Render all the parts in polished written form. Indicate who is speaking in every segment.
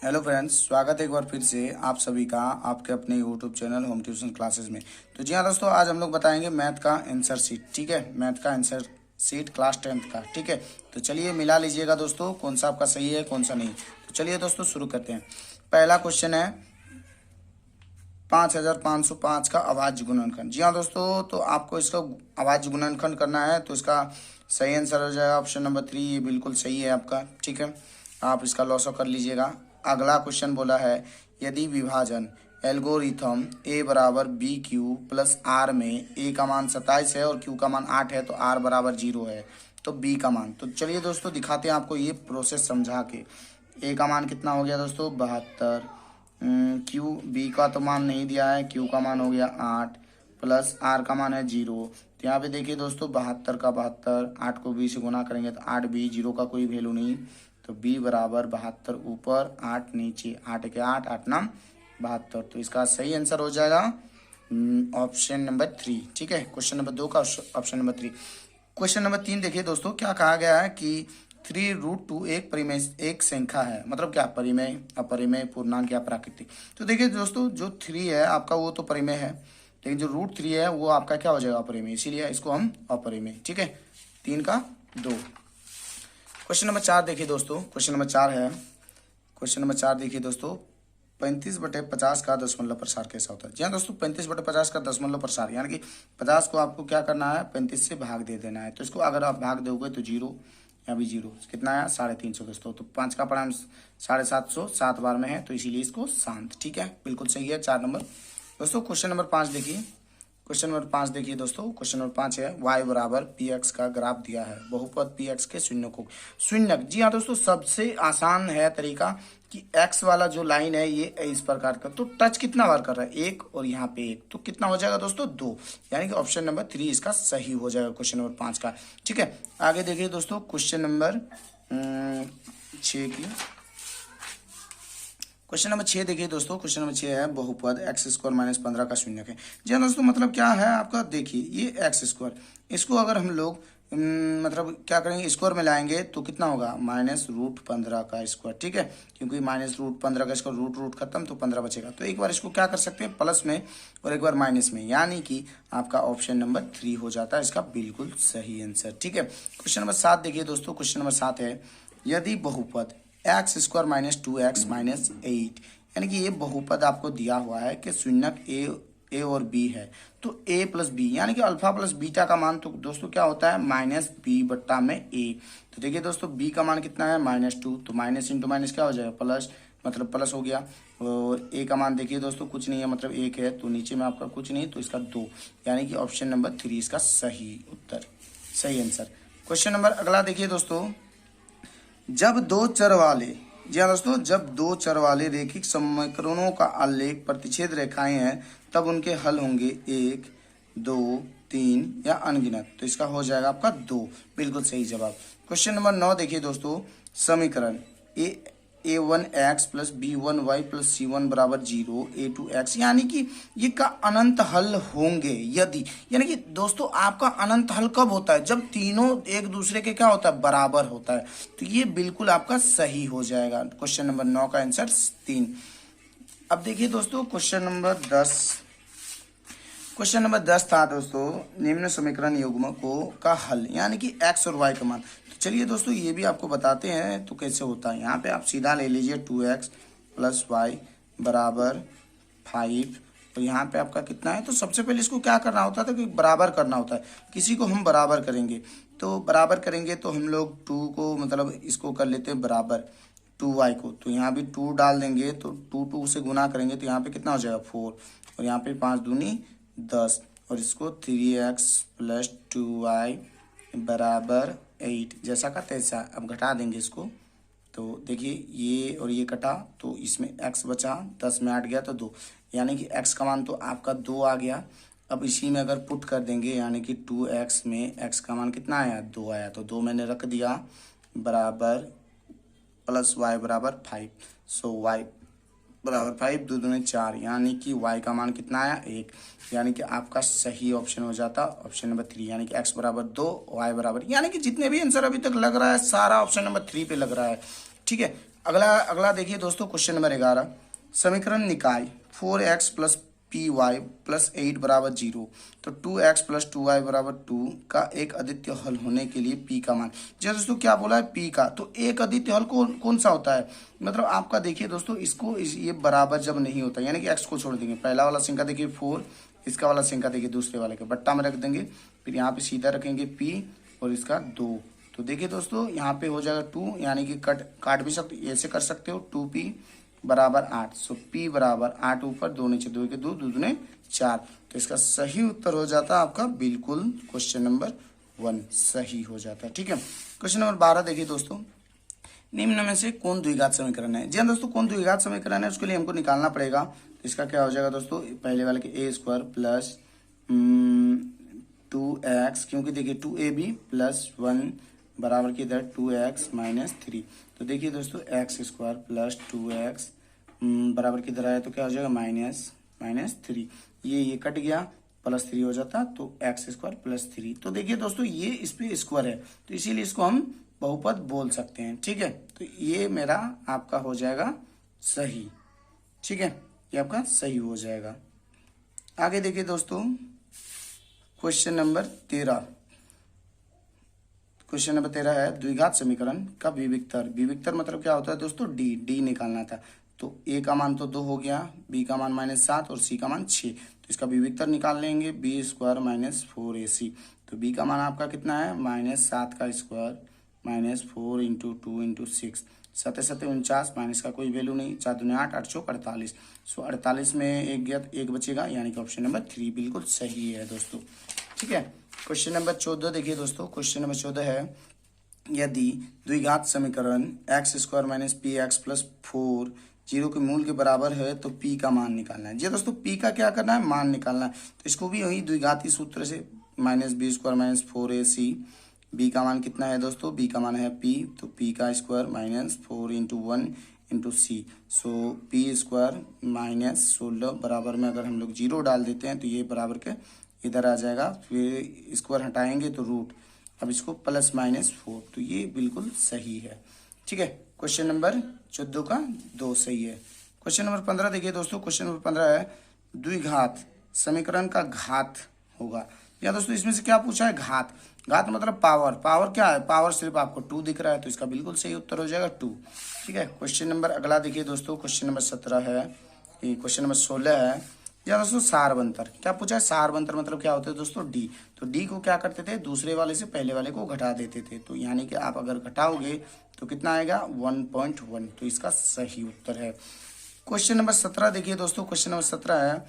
Speaker 1: Hello friends, स्वागत है एक बार फिर से आप सभी का आपके अपने YouTube channel home tuition classes में। तो जी हाँ दोस्तों, आज हम लोग बताएंगे मैथ का आंसर शीट। ठीक है, मैथ का आंसर शीट क्लास 10th का। ठीक है, तो चलिए मिला लीजिएगा दोस्तों, कौन सा आपका सही है कौन सा नहीं। तो चलिए दोस्तों शुरू करते हैं। पहला क्वेश्चन है 5505 का अभाज्य गुणनखंड। जी हाँ दोस्तों, तो आपको इसका अभाज्य गुणनखंड करना है, तो इसका सही आंसर हो जाएगा ऑप्शन नंबर 3। ये बिल्कुल सही है आपका। ठीक है, आप इसका लॉस कर लीजिएगा। अगला क्वेश्चन बोला है, यदि विभाजन एल्गोरिथम ए बराबर बी क्यू प्लस आर में ए का मान 27 है और क्यू का मान 8 है तो आर बराबर 0 है, तो बी का मान। तो चलिए दोस्तों दिखाते हैं आपको ये प्रोसेस समझा के। ए का मान कितना हो गया दोस्तों 72, क्यू बी का तो मान नहीं दिया है, क्यू का मान हो गया 8 प्लस आर का मान है 0। तो यहाँ पे देखिए दोस्तों 72 का 72, 8 को बी से गुना करेंगे तो 8 बी, 0 का कोई वैल्यू नहीं, तो b बराबर 72 ऊपर 8 नीचे, 8 के 8, 8 नाम 72। तो इसका सही आंसर हो जाएगा ऑप्शन नंबर 3। ठीक है, क्वेश्चन नंबर 2 का ऑप्शन नंबर 3। क्वेश्चन नंबर 3 देखिए दोस्तों, क्या कहा गया है कि 3√2 एक परिमेय एक संख्या है। मतलब क्या, परिमेय, अपरिमेय, पूर्णांक या प्राकृतिक। तो देखिए दोस्तों, जो 3 है आपका वो तो परिमेय है, लेकिन जो √3 है वो आपका क्या हो जाएगा अपरिमेय, इसीलिए इसको हम अपरिमेय। ठीक है, 3 का 2। क्वेश्चन नंबर 4 देखिए दोस्तों, क्वेश्चन नंबर 4 है, क्वेश्चन नंबर 4 देखिए दोस्तों, 35/50 का दशमलव प्रसार कैसा होता है। जी हाँ दोस्तों, 35/50 का दशमलव प्रसार, यानी कि 50 को आपको क्या करना है 35 से भाग दे देना है। तो इसको अगर आप भाग दोगे तो 0, यहाँ भी 0, कितना है 350 दोस्तों। तो 5 का परिणाम 750, 7 बार में है, तो इसीलिए इसको शांत। ठीक है, बिल्कुल सही है 4 नंबर। दोस्तों क्वेश्चन नंबर 5 देखिए, क्वेश्चन नंबर 5 देखिए दोस्तों, क्वेश्चन नंबर 5 है, y बराबर पी एक्स का ग्राफ दिया है, बहुपद पी एक्स के शून्य को शून्य। जी हाँ दोस्तों, सबसे आसान है तरीका कि x वाला जो लाइन है ये इस प्रकार का, तो टच कितना बार कर रहा है 1 और यहाँ पे 1, तो कितना हो जाएगा दोस्तों 2, यानी कि ऑप्शन नंबर 3 इसका सही हो जाएगा क्वेश्चन नंबर 5 का। ठीक है, आगे देखिए दोस्तों क्वेश्चन नंबर 6 की, क्वेश्चन नंबर 6 देखिए दोस्तों, क्वेश्चन नंबर 6 है, बहुपद x² - 15 का शून्यक है। जी हाँ दोस्तों, मतलब क्या है आपका, देखिए ये x², इसको अगर हम लोग मतलब क्या करेंगे स्क्वायर में लाएंगे तो कितना होगा -√15 का स्क्वायर। ठीक है, क्योंकि -√15 का स्क्वायर, रूट खत्म तो 15 बचेगा। तो एक बार इसको क्या कर सकते हैं प्लस में और एक बार माइनस में, यानी कि आपका ऑप्शन नंबर 3 हो जाता है इसका बिल्कुल सही आंसर। ठीक है, क्वेश्चन नंबर 7 देखिए दोस्तों, क्वेश्चन नंबर 7 है, यदि बहुपद x² - 2x - 8, यानी कि ये बहुपद आपको दिया हुआ है कि शून्यक ए और बी है, तो a प्लस बी, यानी कि अल्फा प्लस बीटा का मान तो दोस्तों क्या होता है -b/a। तो देखिए दोस्तों b का मान कितना है -2, तो माइनस इंटू माइनस क्या हो जाएगा प्लस, मतलब प्लस हो गया। और a का मान देखिए दोस्तों कुछ नहीं है, मतलब 1 है, तो नीचे में आपका कुछ नहीं, तो इसका 2, यानी कि ऑप्शन नंबर 3 इसका सही उत्तर, सही आंसर। क्वेश्चन नंबर अगला देखिए दोस्तों, जब दो चर वाले, जी हाँ दोस्तों, जब दो चर वाले रैखिक समीकरणों का आलेख प्रतिच्छेद रेखाएं हैं तब उनके हल होंगे 1, 2, 3 या अनगिनत। तो इसका हो जाएगा आपका 2, बिल्कुल सही जवाब। क्वेश्चन नंबर 9 देखिए दोस्तों, समीकरण a1x plus b1y plus c1 बराबर 0, a2x, यानी कि ये का अनंत हल होंगे यदि, यानी कि दोस्तों आपका अनंत हल कब होता है, जब तीनों एक दूसरे के क्या होता है बराबर होता है। तो ये बिल्कुल आपका सही हो जाएगा क्वेश्चन नंबर 9 का आंसर 3। अब देखिए दोस्तों क्वेश्चन नंबर 10, क्वेश्चन नंबर 10 था दोस्तों, निम्न समीकरण युग्म को का हल, यानी कि x और y का मान। तो चलिए दोस्तों ये भी आपको बताते हैं तो कैसे होता है। यहाँ पे आप सीधा ले लीजिए 2x + y बराबर 5, तो यहाँ पे आपका कितना है, तो सबसे पहले इसको क्या करना होता था कि बराबर करना होता है। किसी को हम बराबर करेंगे, तो बराबर करेंगे तो हम लोग 2 को मतलब इसको कर लेते हैं बराबर 2y को, तो यहाँ भी 2 डाल देंगे, तो 2 से गुना करेंगे तो यहाँ पे कितना हो जाएगा 4, और यहाँ पे 5 दूनी 10, और इसको 3x + 2y बराबर 8, जैसा का तैसा। अब घटा देंगे इसको, तो देखिए ये और ये कटा, तो इसमें x बचा, 10 में 8 गया तो 2, यानी कि x का मान तो आपका 2 आ गया। अब इसी में अगर पुट कर देंगे, यानी कि 2x में x का मान कितना आया 2 आया, तो 2 मैंने रख दिया बराबर प्लस y बराबर 5, सो y बराबर 5, 2 दूनी 4, यानी कि y का मान कितना आया 1, यानी कि आपका सही ऑप्शन हो जाता ऑप्शन नंबर 3, यानी कि x बराबर 2, y बराबर, यानी कि जितने भी आंसर अभी तक लग रहा है सारा ऑप्शन नंबर 3 पे लग रहा है। ठीक है, अगला अगला देखिए दोस्तों, क्वेश्चन नंबर 11, समीकरण निकाय 4x plus P Y plus 8 बराबर 0, तो 2x प्लस 2y बराबर 2 का एक अद्वितीय हल होने के लिए p का मान। जी दोस्तों, क्या बोला है p का, तो एक अद्वितीय हल कौन कौन सा होता है, मतलब आपका देखिए दोस्तों, ये बराबर जब नहीं होता, यानी कि x को छोड़ देंगे, पहला वाला संख्या देखिए 4, इसका वाला संख्या देखिए दूसरे वाले के बट्टा में रख देंगे, फिर यहाँ पे सीधा रखेंगे p और इसका 2, तो देखिए दोस्तों यहाँ पे हो जाएगा 2, यानी कि काट भी सकते, ऐसे कर सकते हो, 2p बराबर 8, सो p बराबर 8 ऊपर 2 नीचे, 2 के 2, 2 दूने 4, तो इसका सही उत्तर हो जाता है आपका बिल्कुल क्वेश्चन नंबर 1 सही हो जाता है। ठीक है, क्वेश्चन नंबर 12 देखिए दोस्तों, निम्न में से कौन द्विघात समीकरण है। जी हाँ दोस्तों, कौन द्विघात समीकरण है उसके लिए हमको निकालना पड़ेगा, तो इसका क्या हो जाएगा दोस्तों, पहले वाले के ए स्क्वायर प्लस 2x, क्योंकि देखिए 2ab प्लस 1 बराबर की इधर 2x माइनस 3, तो देखिए दोस्तों एक्स स्क्वायर प्लस 2x बराबर की इधर आया तो क्या हो जाएगा माइनस 3, ये कट गया, प्लस 3 हो जाता, तो एक्स स्क्वायर प्लस 3, तो देखिए दोस्तों ये इस पे स्क्वायर है, तो इसीलिए इसको हम बहुपद बोल सकते हैं। ठीक है, तो ये मेरा आपका हो जाएगा सही। ठीक है, ये आपका सही हो जाएगा। आगे देखिए दोस्तों, क्वेश्चन नंबर 13, क्वेश्चन नंबर 13 है द्विघात समीकरण का विविक्तर। विविक्तर मतलब क्या होता है दोस्तों, डी निकालना था, तो ए का मान तो 2 हो गया, बी का मान -7 और सी का मान 6, तो इसका विविक्तर निकाल लेंगे, बी स्क्वायर माइनस 4ac, तो बी का मान आपका कितना है -7 का square minus 4 into 2 into 6, 7 7 49, minus का कोई वैल्यू नहीं, 4 दूनी 8, 8 चौक 48, सो 48 में एक गया एक बचेगा, यानी कि ऑप्शन नंबर 3 बिल्कुल सही है दोस्तों। ठीक है, क्वेश्चन नंबर 14 देखिए दोस्तों, क्वेश्चन नंबर 14 है यदि द्विघात समीकरण x square minus P x plus 4 0 के मूल के बराबर है तो p का मान निकालना है। जी दोस्तों, p का क्या करना है, मान निकालना है, तो इसको भी वही द्विघाती सूत्र से -b square minus 4ac, b का मान कितना है दोस्तों, b का मान है p, तो p का स्क्वायर माइनस 4 इंटू 1 इंटू सी, सो p स्क्वायर माइनस 16 बराबर में अगर हम लोग 0 डाल देते हैं तो ये बराबर के इधर आ जाएगा, फिर स्क्वायर हटाएंगे तो रूट, अब इसको प्लस -4, तो ये बिल्कुल सही है। ठीक है, क्वेश्चन नंबर 14 का 2 सही है। क्वेश्चन नंबर 15 देखिए दोस्तों, क्वेश्चन नंबर 15 है द्विघात समीकरण का घात होगा। या दोस्तों इसमें से क्या पूछा है, घात, घात मतलब पावर, पावर क्या है, पावर सिर्फ आपको 2 दिख रहा है, तो इसका बिल्कुल सही उत्तर हो जाएगा 2। ठीक है, क्वेश्चन नंबर अगला देखिए दोस्तों, क्वेश्चन नंबर 17 है, ये क्वेश्चन नंबर 16 है। या दोस्तों सारबंतर, क्या पूछा है, सारबंतर मतलब क्या होता है दोस्तों, डी, तो डी को क्या करते थे, दूसरे वाले से पहले वाले को घटा देते थे, तो यानी कि आप अगर घटाओगे तो कितना आएगा 1.1, तो इसका सही उत्तर है। क्वेश्चन नंबर 17 देखिए दोस्तों, क्वेश्चन नंबर 17 है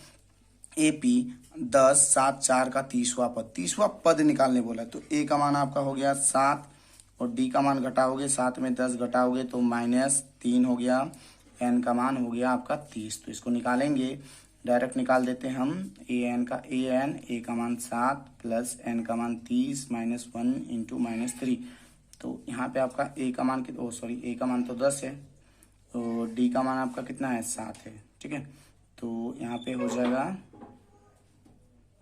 Speaker 1: AP 10 7 4 का 30वां पद, 30वां पद निकालने बोला, तो ए का मान आपका हो गया 7 और डी का मान घटाओगे, 7 में 10 घटाओगे तो -3 हो गया, एन का मान हो गया आपका 30, तो इसको निकालेंगे, डायरेक्ट निकाल देते हैं हम, ए का मान 7 प्लस एन का मान 30 -1 इंटू -3, तो यहाँ पे आपका ए का मान ए का मान तो 10 है, तो डी का मान आपका कितना है 7 है। ठीक है, तो यहाँ पे हो जाएगा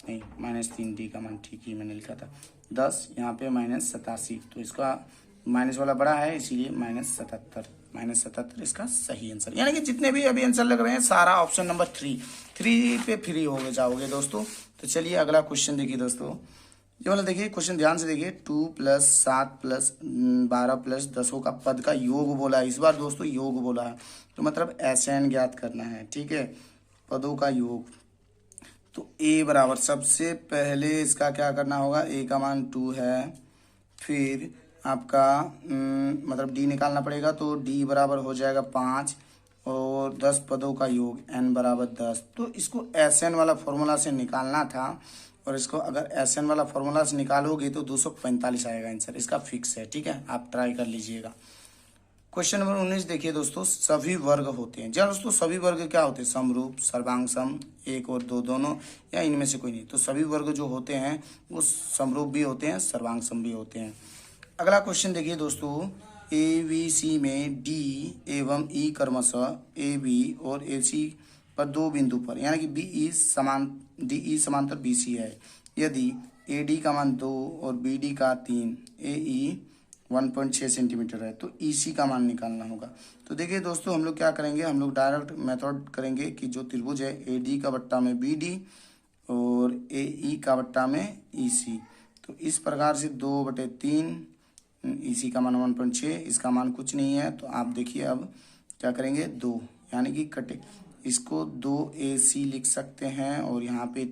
Speaker 1: नहीं -3, डी का मान ठीक ही मैंने लिखा था 10, यहाँ पे -87, तो इसका माइनस वाला बड़ा है इसीलिए -77 इसका सही आंसर, यानी कि जितने भी अभी आंसर लग रहे हैं सारा ऑप्शन नंबर 3 पे फ्री हो जाओगे दोस्तों। तो चलिए अगला क्वेश्चन देखिए दोस्तों, ये वाला देखिए क्वेश्चन ध्यान से देखिए, 2 + 7 + 12 + 10 का पद का योग बोला है, इस बार दोस्तों योग बोला है, तो मतलब SN ज्ञात करना है। ठीक है, पदों का योग, तो ए बराबर सबसे पहले इसका क्या करना होगा, ए का मान 2 है, फिर आपका मतलब डी निकालना पड़ेगा, तो डी बराबर हो जाएगा 5 और 10 पदों का योग n बराबर 10, तो इसको SN वाला फॉर्मूला से निकालना था, और इसको अगर SN वाला फॉर्मूला से निकालोगे तो 245 आएगा आंसर, इसका फिक्स है। ठीक है, आप ट्राई कर लीजिएगा। क्वेश्चन नंबर 19 देखिए दोस्तों, सभी वर्ग होते हैं। जी दोस्तों, सभी वर्ग क्या होते हैं, समरूप, सर्वांग सम, 1 और 2 दोनों, या इनमें से कोई नहीं, तो सभी वर्ग जो होते हैं वो समरूप भी होते हैं, सर्वांग सम भी होते हैं। अगला क्वेश्चन देखिए दोस्तों, ABC में D एवं E क्रमशः AB और AC पर 2 बिंदु पर, यानी कि DE समांतर BC है, यदि AD का मान 2 और BD का 3, AE 1.6 सेंटीमीटर है, तो ईसी का मान निकालना होगा। तो देखिए दोस्तों, हम लोग क्या करेंगे, हम लोग डायरेक्ट मेथड करेंगे कि जो त्रिभुज है एडी का बट्टा में बीडी और एई का बट्टा में ईसी, तो इस प्रकार से 2/3, ईसी का मान 1.6, इसका मान कुछ नहीं है, तो आप देखिए अब क्या करेंगे, 2 यानी कि कटे, इसको 2AC लिख सकते हैं, और यहाँ पे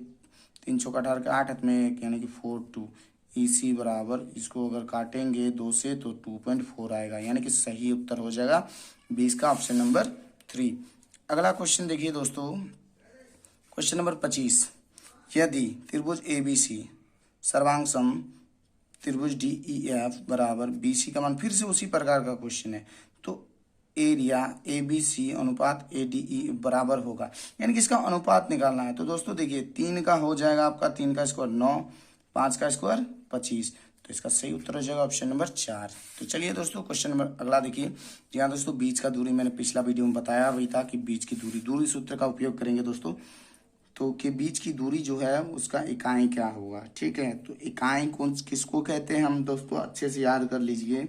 Speaker 1: 3 चौका 18 का 8 हाथ में 1 यानी कि 4/2, ईसी बराबर, इसको अगर काटेंगे 2 से तो 2.4 आएगा, यानी कि सही उत्तर हो जाएगा 20 का ऑप्शन नंबर 3। अगला क्वेश्चन देखिए दोस्तों, क्वेश्चन नंबर 25, यदि त्रिभुज ABC सर्वांग सम त्रिभुज DEF बराबर BC का मान, फिर से उसी प्रकार का क्वेश्चन है, तो एरिया ABC अनुपात ADE बराबर होगा, यानी कि इसका अनुपात निकालना है। तो दोस्तों देखिए, 3 का हो जाएगा आपका, 3 का स्क्वायर 9, 5 का स्क्वायर 25, तो इसका सही उत्तर हो जाएगा ऑप्शन नंबर 4। तो चलिए दोस्तों, क्वेश्चन नंबर अगला देखिए। जी हाँ दोस्तों, बीच का दूरी मैंने पिछला वीडियो में बताया वही था कि बीच की दूरी सूत्र का उपयोग करेंगे दोस्तों, तो कि बीच की दूरी जो है उसका इकाई क्या होगा, ठीक है। तो इकाई कौन किसको कहते हैं हम दोस्तों, अच्छे से याद कर लीजिए,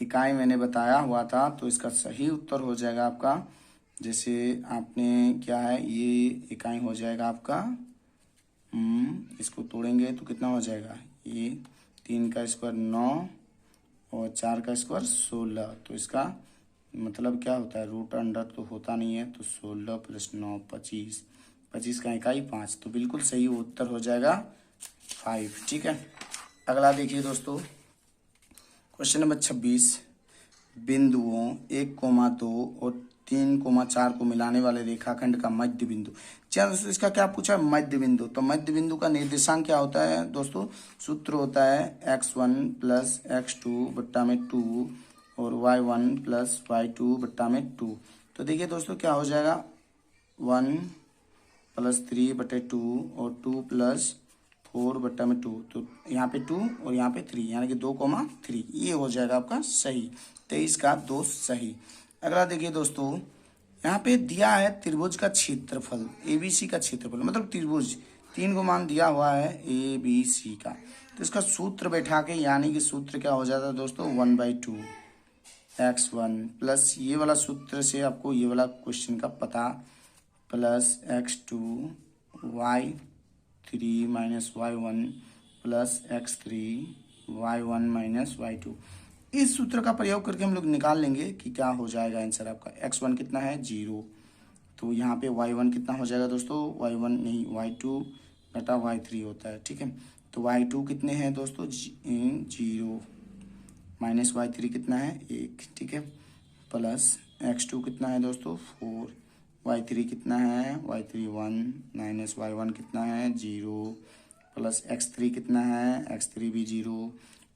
Speaker 1: इकाई मैंने बताया हुआ था, तो इसका सही उत्तर हो जाएगा आपका, जैसे आपने क्या है, ये इकाई हो जाएगा आपका, इसको तोड़ेंगे तो कितना हो जाएगा, ये 3 का स्क्वायर 9 और 4 का स्क्वायर 16, तो इसका मतलब क्या होता है, रूट अंडर तो होता नहीं है, तो 16 + 9 25, 25 का इकाई 5, तो बिल्कुल सही उत्तर हो जाएगा 5, ठीक है। अगला देखिए दोस्तों, क्वेश्चन नंबर 26, बिंदुओं 1,2 और 3,4 को मिलाने वाले रेखाखंड का मध्य बिंदु। क्या दोस्तों, इसका क्या पूछा है, मध्य बिंदु। तो मध्य बिंदु का निर्देशांक क्या होता है दोस्तों, सूत्र होता है x1 + x2 बट्टा में 2 और y1 + y2 बट्टा में 2। तो देखिए दोस्तों, क्या हो जाएगा, 1 + 3/2 और 2 + 4/2, तो यहाँ पे 2 और यहाँ पे 3, यानी कि 2,3, ये हो जाएगा आपका सही, 23 का 2 सही। अगला देखिए दोस्तों, यहाँ पे दिया है त्रिभुज का क्षेत्रफल, ABC का क्षेत्रफल, मतलब त्रिभुज 3 को मान दिया हुआ है ABC का, तो इसका सूत्र बैठा के, यानी कि सूत्र क्या हो जाता है दोस्तों, 1/2 x1 प्लस ये वाला सूत्र से आपको ये वाला क्वेश्चन का पता, plus x2 y3 - y1 plus x3 y1 - y2, इस सूत्र का प्रयोग करके हम लोग निकाल लेंगे कि क्या हो जाएगा आंसर आपका। x1 कितना है, 0, तो यहाँ पे y1 कितना हो जाएगा दोस्तों, y1 नहीं y2 बटा y3 होता है, ठीक है। तो y2 कितने हैं दोस्तों, 0 माइनस y3 कितना है, 1, ठीक है, प्लस x2 कितना है दोस्तों, 4, y3 कितना है, y3 1 माइनस y1 कितना है, 0, प्लस x3 कितना है, x3 भी 0,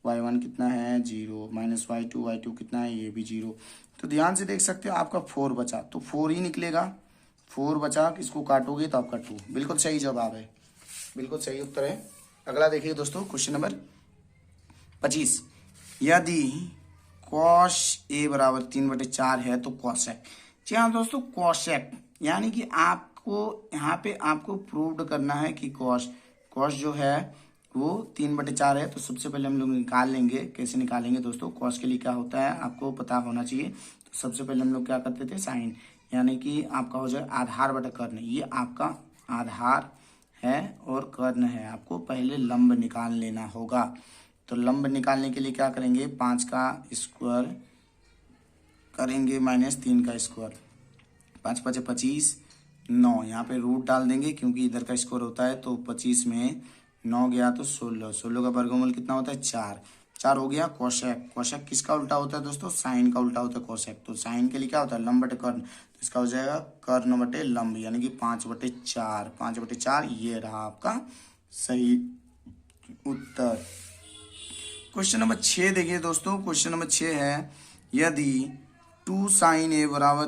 Speaker 1: y1 कितना है, 0, माइनस y2 कितना है, ये भी 0। तो ध्यान से देख सकते हो, आपका 4 बचा, तो 4 ही निकलेगा, 4 बचा, इसको काटोगे तो आपका 2, बिल्कुल सही जवाब है, बिल्कुल सही उत्तर है। अगला देखिए दोस्तों, क्वेश्चन नंबर 25, यदि cos A बराबर 3/4 है तो कोसेक, जी हाँ दोस्तों, कोसेक यानी कि आपको यहाँ पे आपको प्रूव्ड करना है कि cos जो है वो 3/4 है। तो सबसे पहले हम लोग निकाल लेंगे, कैसे निकालेंगे दोस्तों, cos के लिए क्या होता है आपको पता होना चाहिए। तो सबसे पहले हम लोग क्या करते थे, साइन, यानी कि आपका हो जाए आधार बटा कर्ण, ये आपका आधार है और कर्ण है, आपको पहले लंब निकाल लेना होगा। तो लंब निकालने के लिए क्या करेंगे, 5 का स्क्वायर करेंगे माइनस 3 का स्क्वायर, 5 × 5 = 25, 9, यहाँ पे रूट डाल देंगे क्योंकि इधर का स्क्वायर होता है, तो 25 में 9 गया तो 16, 16 का वर्गमूल कितना होता है, 4, 4 हो गया। कोसेक, कोसेक किसका उल्टा होता है दोस्तों, साइन का उल्टा होता है कोसेक। तो साइन के लिए क्या होता है, लंब बटे कर्ण, तो इसका हो जाएगा कर्ण बटे लंब, यानी कि 5/4, 5/4, ये रहा आपका सही उत्तर। क्वेश्चन नंबर 6 देखिए दोस्तों, क्वेश्चन नंबर 6 है, यदि 2 sin A बराबर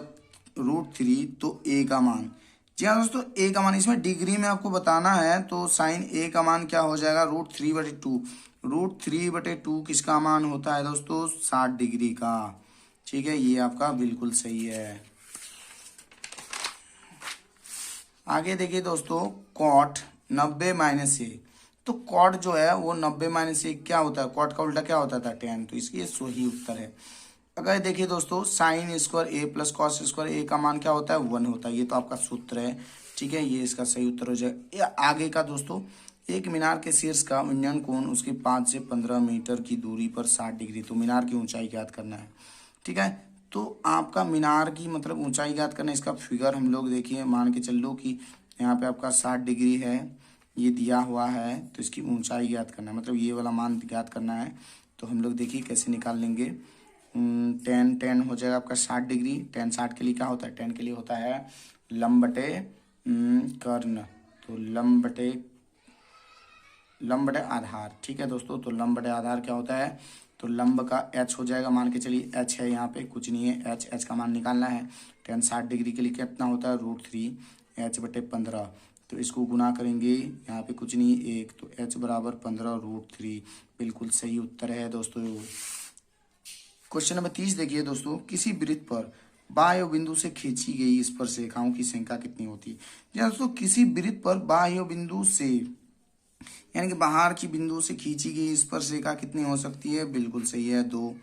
Speaker 1: √3 तो A का मान, जी हाँ दोस्तों, A का मान इसमें डिग्री में आपको बताना है, तो sin A का मान क्या हो जाएगा, √3/2, √3/2 किसका मान होता है दोस्तों, 60 डिग्री का, ठीक है, ये आपका बिल्कुल सही है। आगे देखिए दोस्तों, cot 90 - A, तो कॉट जो है वो 90 - 1 क्या होता है, कॉट का उल्टा क्या होता था 10, तो इसकी ये सही उत्तर है। अगर देखिए दोस्तों साइन स्क्वायर ए प्लस कॉस स्क्वायर ए का मान क्या होता है 1 होता है, ये तो आपका सूत्र है। ठीक है, ये इसका सही उत्तर हो जाएगा। ये आगे का दोस्तों, एक मीनार के शीर्ष का उन्नयन कोण उसके 5 से 15 मीटर की दूरी पर 60 डिग्री, तो मीनार की ऊंचाई ज्ञात करना है। ठीक है, तो आपका मीनार की मतलब ऊंचाई ज्ञात करना, इसका फिगर हम लोग देखिए, मान के चल लो कि यहाँ पे आपका 60 डिग्री है, ये दिया हुआ है, तो इसकी ऊंचाई ज्ञात करना है, मतलब ये वाला मान ज्ञात करना है। तो हम लोग देखिए कैसे निकाल लेंगे। 10 हो जाएगा आपका 60 डिग्री। 10 60 के लिए क्या होता है, 10 के लिए होता है लंब बटे कर्ण, तो लंब बटे आधार। ठीक है दोस्तों, तो लंब बटे आधार क्या होता है, तो लंब का h हो जाएगा, मान के चलिए h है, यहाँ पे कुछ नहीं है, h का मान निकालना है। 10 60 डिग्री के लिए कितना होता है √3 h बटे 15, तो इसको गुना करेंगे, यहाँ पे कुछ नहीं 1, तो h बराबर 15 √3, बिल्कुल सही उत्तर है दोस्तों। क्वेश्चन नंबर 30 देखिए दोस्तों, किसी वृत्त पर बाह्य बिंदु से खींची गई स्पर्शरेखाओं की संख्या कितनी होती है। जी दोस्तों, किसी वृत्त पर बाह्य बिंदु से यानी कि बाहर की बिंदु से खींची गई स्पर्शरेखा कितनी हो सकती है, बिल्कुल सही है 2।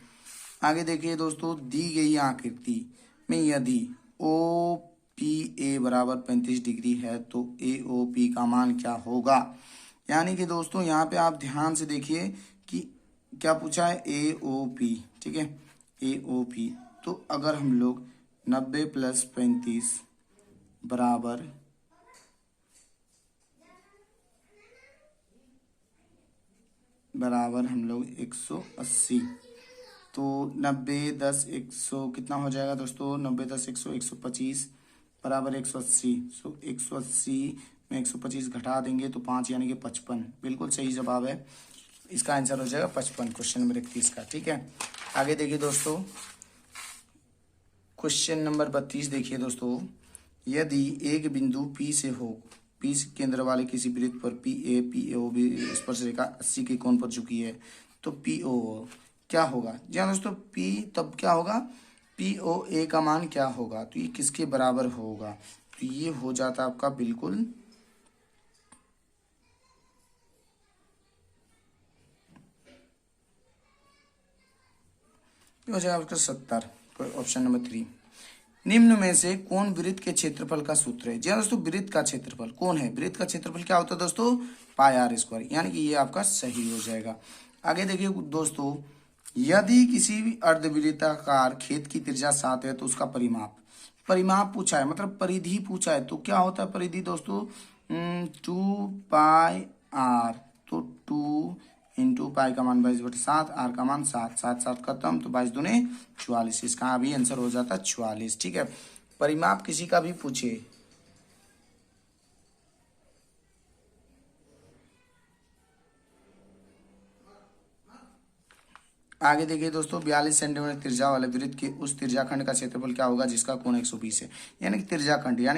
Speaker 1: आगे देखिए दोस्तों, दी गई आकृति में यदि ओ पी ए बराबर 35 डिग्री है तो ए ओ पी का मान क्या होगा। यानी कि दोस्तों यहाँ पे आप ध्यान से देखिए कि क्या पूछा है, ए ओ पी। ठीक है, ए ओ पी, तो अगर हम लोग 90 + 35 बराबर हम लोग 180, तो 90 10 100 कितना हो जाएगा दोस्तों, 90 10 100 125 बराबर 180। सो 180 में 125 घटा देंगे तो 5 यानी कि 55, बिल्कुल सही जवाब है, इसका आंसर हो जाएगा 55, क्वेश्चन नंबर 31 का। ठीक है, आगे देखिए दोस्तों, क्वेश्चन नंबर 32 देखिए दोस्तों, यदि एक बिंदु P से हो, P केंद्र वाले किसी वृत्त पर PO भी स्पर्शरेखा 80 के कोण पर झुकी है, तो PO क्या होगा। जी हाँ दोस्तों, P तब क्या होगा, POA का मान क्या होगा, तो ये किसके बराबर होगा, तो ये हो जाता आपका बिल्कुल हो जाएगा आपका 70, ऑप्शन नंबर 3। निम्न में से कौन वृत्त के क्षेत्रफल का सूत्र है। जी हाँ दोस्तों, वृत्त का क्षेत्रफल कौन है, वृत्त का क्षेत्रफल क्या होता है दोस्तों, πr², यानी कि ये आपका सही हो जाएगा। आगे देखिए दोस्तों, यदि किसी भी अर्धवृत्ताकार खेत की त्रिज्या 7 है तो उसका परिमाप पूछा है, मतलब परिधि पूछा है, तो क्या होता है परिधि दोस्तों, 2πr, तो 2 इंटू पाई का मान 22/7, आर का मान 7, 7 7 खत्म, तो 22 दूने 44, इसका भी आंसर हो जाता है 44। ठीक है, परिमाप किसी का भी पूछे, आगे देखिए दोस्तों, 42 सेंटीमीटर त्रिज्या वाले वृत्त के उस त्रिज्याखंड का क्षेत्रफल क्या होगा जिसका कोण 120 है। यानी कि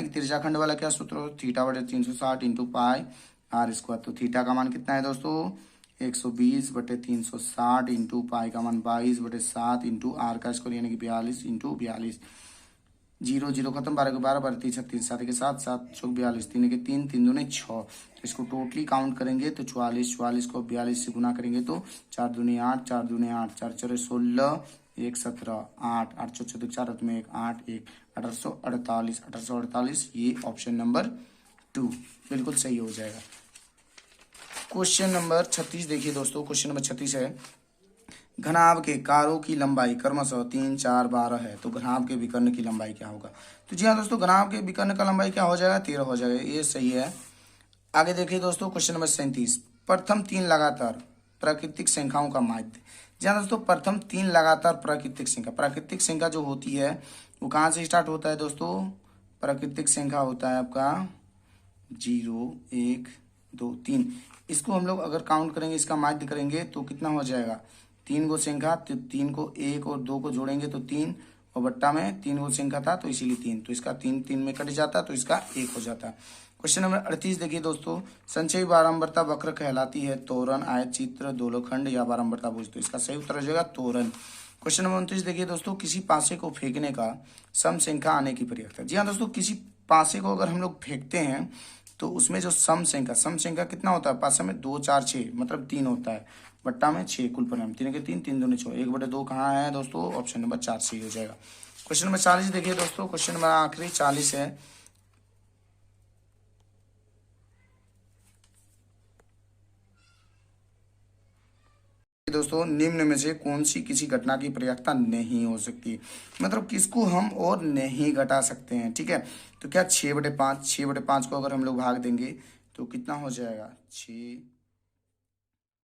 Speaker 1: त्रिज्याखंड वाला क्या सूत्र हो, θ/360 इंटू πr², तो थीटा का मान कितना है दोस्तों, 120/360 इंटू पाई का मान 22/7 इंटू आर का स्क्वायर, यानी कि 42 इंटू 42, 0 0 खत्म, 12 के 12 12 3 36, 7 के 7 7 चौक 42, 3 के 3 3 दूने 6, तो इसको टोटली काउंट करेंगे तो 44 44 को 42 से गुना करेंगे तो 4 दूने 8 4 दूने 8 4 4 16 1 17 8 8 चौक 4 4 में 1 8 1 1848, ये ऑप्शन नंबर 2 बिल्कुल सही हो जाएगा। क्वेश्चन नंबर 36 देखिए दोस्तों, क्वेश्चन नंबर 36 है, घनाभ के कारों की लंबाई क्रमशः 3 4 12 है, तो घनाभ के विकर्ण की लंबाई क्या होगा। तो जी हाँ दोस्तों, घनाभ के विकर्ण का लंबाई क्या हो जाएगा, 13 हो जाएगा, ये सही है। आगे देखिए दोस्तों, क्वेश्चन नंबर 37, प्रथम 3 लगातार प्राकृतिक संख्याओं का माध्य। जी हाँ दोस्तों, प्रथम 3 लगातार प्राकृतिक संख्या जो होती है वो कहाँ से स्टार्ट होता है दोस्तों, प्राकृतिक संख्या होता है आपका 0 1 2 3, इसको हम लोग अगर काउंट करेंगे, इसका माध्य करेंगे तो कितना हो जाएगा, 3 गो संख्या, तो 3 को 1 और 2 को जोड़ेंगे तो 3, और बट्टा में 3 गो संख्या था तो इसीलिए 3, तो इसका 3 3 में कट जाता, तो इसका 1 हो जाता। क्वेश्चन नंबर 38 देखिए दोस्तों, संचयी बारंबारता वक्र कहलाती है तोरण, आयत चित्र, दोलखंड या बारंबारता भुज, तो इसका सही उत्तर हो जाएगा तोरण। क्वेश्चन नंबर 29 देखिए दोस्तों, किसी पासे को फेंकने का सम संख्या आने की प्रक्रिया। जी हाँ दोस्तों, किसी पासे को अगर हम लोग फेंकते हैं तो उसमें जो सम संख्या कितना होता है, 5 में 2 4 6 मतलब 3 होता है, बट्टा में 6 कुल परिणाम 3 के 3 3 दूनी 6, 1/2 कहाँ है दोस्तों, ऑप्शन नंबर 4 सही हो जाएगा। क्वेश्चन नंबर 40 देखिए दोस्तों, क्वेश्चन नंबर आखिरी 40 है। दोस्तों निम्न में से कौन सी किसी घटना की पर्यायता नहीं हो सकती, मतलब किसको हम और नहीं घटा सकते हैं, ठीक है। तो क्या 6/5, 6/5 को अगर हम लोग भाग देंगे तो कितना हो जाएगा, 6